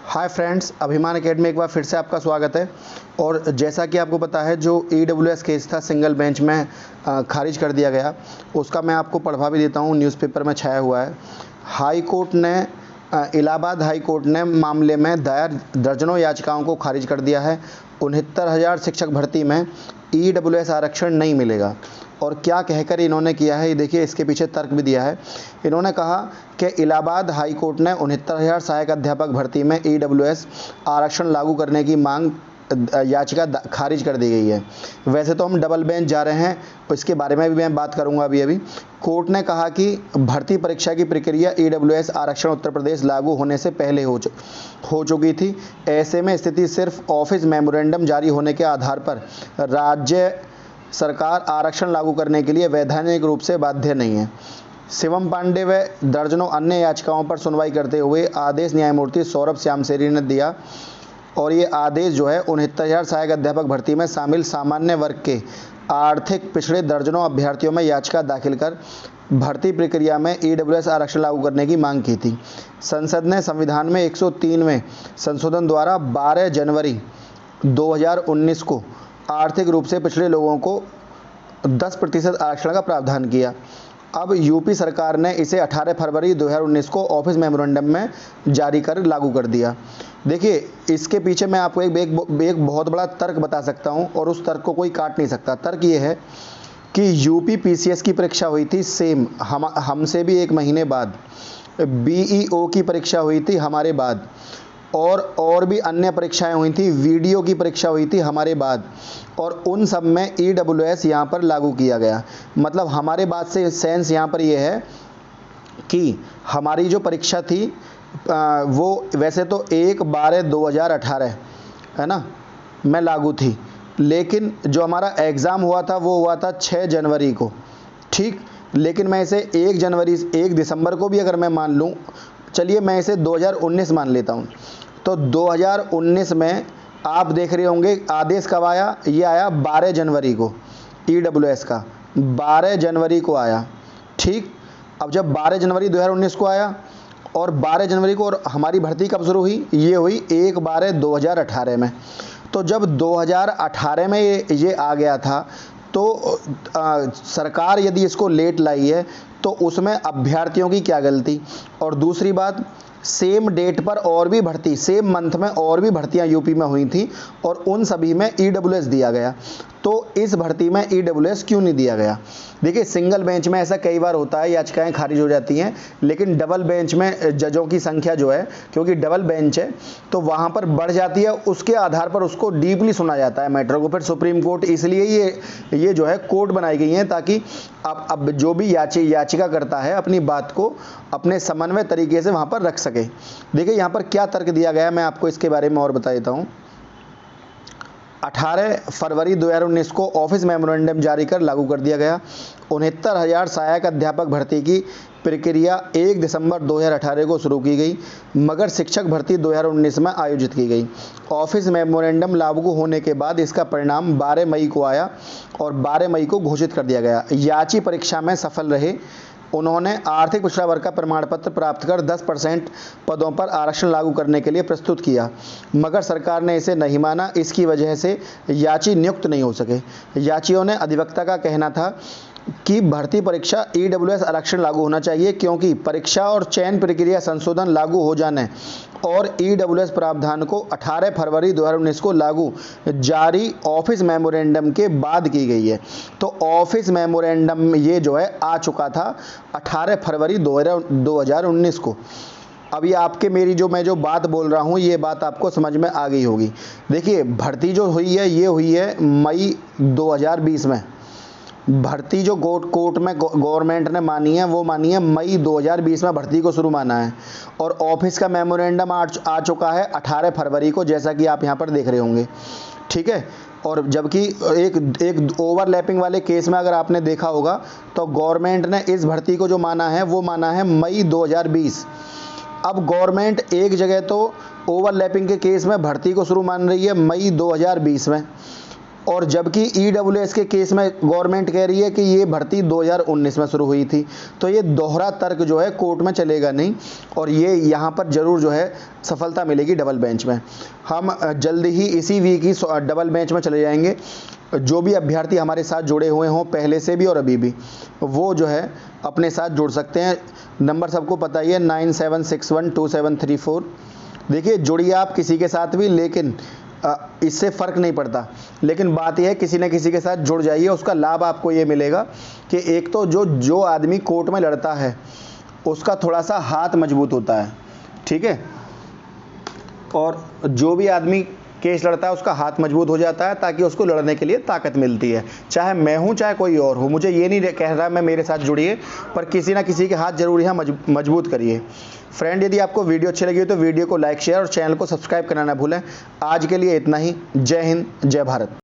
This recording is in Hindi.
हाय फ्रेंड्स, अभिमान एकेडमी एक बार फिर से आपका स्वागत है। और जैसा कि आपको पता है, जो EWS केस था सिंगल बेंच में खारिज कर दिया गया, उसका मैं आपको पढ़वा भी देता हूँ, न्यूज़पेपर में छाया हुआ है। हाई कोर्ट ने इलाहाबाद हाई कोर्ट ने मामले में दायर दर्जनों याचिकाओं को खारिज कर दिया है। 69,000 शिक्षक भर्ती में EWS आरक्षण नहीं मिलेगा। और क्या कहकर इन्होंने किया है, ये देखिए, इसके पीछे तर्क भी दिया है। इन्होंने कहा कि इलाहाबाद हाई कोर्ट ने 69,000 सहायक अध्यापक भर्ती में EWS आरक्षण लागू करने की मांग याचिका खारिज कर दी गई है। वैसे तो हम डबल बेंच जा रहे हैं, इसके बारे में भी मैं बात करूंगा अभी। कोर्ट ने कहा कि भर्ती परीक्षा की प्रक्रिया EWS आरक्षण उत्तर प्रदेश लागू होने से पहले हो चुकी थी। ऐसे में स्थिति सिर्फ ऑफिस मेमोरेंडम जारी होने के आधार पर राज्य सरकार आरक्षण लागू करने के लिए वैधानिक रूप से बाध्य नहीं है। शिवम पांडे व दर्जनों अन्य याचिकाओं पर सुनवाई करते हुए आदेश न्यायमूर्ति सौरभ श्यामशेरी ने दिया। और ये आदेश जो है 69,000 सहायक अध्यापक भर्ती में शामिल सामान्य वर्ग के आर्थिक पिछड़े दर्जनों अभ्यर्थियों में याचिका दाखिल कर भर्ती प्रक्रिया में EWS आरक्षण लागू करने की मांग की थी। संसद ने संविधान में 103वें संशोधन द्वारा 12 जनवरी 2019 को आर्थिक रूप से पिछड़े लोगों को 10% आरक्षण का प्रावधान किया। अब यूपी सरकार ने इसे 18 फरवरी 2019 को ऑफिस मेमोरेंडम में जारी कर लागू कर दिया। देखिए, इसके पीछे मैं आपको एक बहुत बड़ा तर्क बता सकता हूं, और उस तर्क को कोई काट नहीं सकता। तर्क ये है कि यूपी PCS की परीक्षा हुई थी सेम हमसे भी 1 महीने बाद, BEO की परीक्षा हुई थी हमारे बाद, और भी अन्य परीक्षाएं हुई थी, वीडियो की परीक्षा हुई थी हमारे बाद, और उन सब में EWS यहाँ पर लागू किया गया। मतलब हमारे बात से सेंस यहाँ पर ये है कि हमारी जो परीक्षा थी वो वैसे तो 1/12/2018 है ना, में लागू थी, लेकिन जो हमारा एग्ज़ाम हुआ था वो हुआ था 6 जनवरी को, ठीक। लेकिन मैं इसे 1 दिसंबर को भी अगर मैं मान लूँ, चलिए मैं इसे 2019 मान लेता हूँ, तो 2019 में आप देख रहे होंगे आदेश कब आया। ये आया 12 जनवरी को, EWS का 12 जनवरी को आया, ठीक। अब जब 12 जनवरी 2019 को आया और 12 जनवरी को, और हमारी भर्ती कब शुरू हुई, ये हुई 1/12/2018 में। तो जब 2018 में ये आ गया था, तो सरकार यदि इसको लेट लाई है तो उसमें अभ्यर्थियों की क्या गलती। और दूसरी बात, सेम डेट पर और भी भर्ती, सेम मंथ में और भी भर्तियां यूपी में हुई थी, और उन सभी में EWS दिया गया। तो इस भर्ती में EWS क्यों नहीं दिया गया। देखिए, सिंगल बेंच में ऐसा कई बार होता है, याचिकाएं खारिज हो जाती हैं, लेकिन डबल बेंच में जजों की संख्या जो है, क्योंकि डबल बेंच है तो वहाँ पर बढ़ जाती है, उसके आधार पर उसको डीपली सुना जाता है मैटर को। फिर सुप्रीम कोर्ट, इसलिए ये जो है कोर्ट बनाई गई हैं, ताकि अब जो भी याचिका करता है अपनी बात को अपने समन्वय तरीके से वहाँ पर रख सके। देखिए यहाँ पर क्या तर्क दिया गया है, मैं आपको इसके बारे में और बता देता हूँ। 18 फरवरी 2019 को ऑफिस मेमोरेंडम जारी कर लागू कर दिया गया। 69,000 सहायक अध्यापक भर्ती की प्रक्रिया 1 दिसंबर 2018 को शुरू की गई, मगर शिक्षक भर्ती 2019 में आयोजित की गई। ऑफिस मेमोरेंडम लागू होने के बाद इसका परिणाम 12 मई को आया और 12 मई को घोषित कर दिया गया। याची परीक्षा में सफल रहे उन्होंने आर्थिक पिछड़ा वर्ग का प्रमाण पत्र प्राप्त कर 10% पदों पर आरक्षण लागू करने के लिए प्रस्तुत किया, मगर सरकार ने इसे नहीं माना। इसकी वजह से याची नियुक्त नहीं हो सके। याचियों ने अधिवक्ता का कहना था कि भर्ती परीक्षा EWS आरक्षण लागू होना चाहिए, क्योंकि परीक्षा और चयन प्रक्रिया संशोधन लागू हो जाने और EWS प्रावधान को 18 फरवरी 2019 को लागू जारी ऑफिस मेमोरेंडम के बाद की गई है। तो ऑफिस मेमोरेंडम ये जो है आ चुका था 18 फरवरी 2019 को। अभी आपके मैं जो बात बोल रहा हूँ, ये बात आपको समझ में आ गई होगी। देखिए, भर्ती जो हुई है ये हुई है मई 2020 में। भर्ती जो कोर्ट में गवर्नमेंट ने मानी है वो मानी है मई 2020 में भर्ती को शुरू माना है, और ऑफिस का मेमोरेंडम आ चुका है 18 फरवरी को, जैसा कि आप यहाँ पर देख रहे होंगे, ठीक है। और जबकि एक ओवरलैपिंग वाले केस में अगर आपने देखा होगा तो गवर्नमेंट ने इस भर्ती को जो माना है वो माना है मई 2020। अब गवर्नमेंट एक जगह तो ओवरलैपिंग के केस में भर्ती को शुरू मान रही है मई 2020 में, और जबकि ईडब्ल्यूएस के केस में गवर्नमेंट कह रही है कि ये भर्ती 2019 में शुरू हुई थी। तो ये दोहरा तर्क जो है कोर्ट में चलेगा नहीं और ये यहाँ पर ज़रूर जो है सफलता मिलेगी डबल बेंच में। हम जल्दी ही इसी वीक ही डबल बेंच में चले जाएंगे। जो भी अभ्यर्थी हमारे साथ जुड़े हुए हों पहले से भी और अभी भी, वो जो है अपने साथ जुड़ सकते हैं। नंबर सबको पता ही है 97612734। देखिए जुड़िए आप किसी के साथ भी, लेकिन इससे फ़र्क नहीं पड़ता। लेकिन बात यह है किसी न किसी के साथ जुड़ जाइए। उसका लाभ आपको ये मिलेगा कि एक तो जो आदमी कोर्ट में लड़ता है उसका थोड़ा सा हाथ मजबूत होता है, ठीक है, और जो भी आदमी केस लड़ता है उसका हाथ मजबूत हो जाता है ताकि उसको लड़ने के लिए ताकत मिलती है। चाहे मैं हूं चाहे कोई और हो, मुझे ये नहीं कह रहा मैं मेरे साथ जुड़िए, पर किसी ना किसी के हाथ जरूर यहाँ मजबूत करिए। फ्रेंड, यदि आपको वीडियो अच्छी लगी हो तो वीडियो को लाइक शेयर और चैनल को सब्सक्राइब करना ना भूलें। आज के लिए इतना ही। जय हिंद, जय भारत।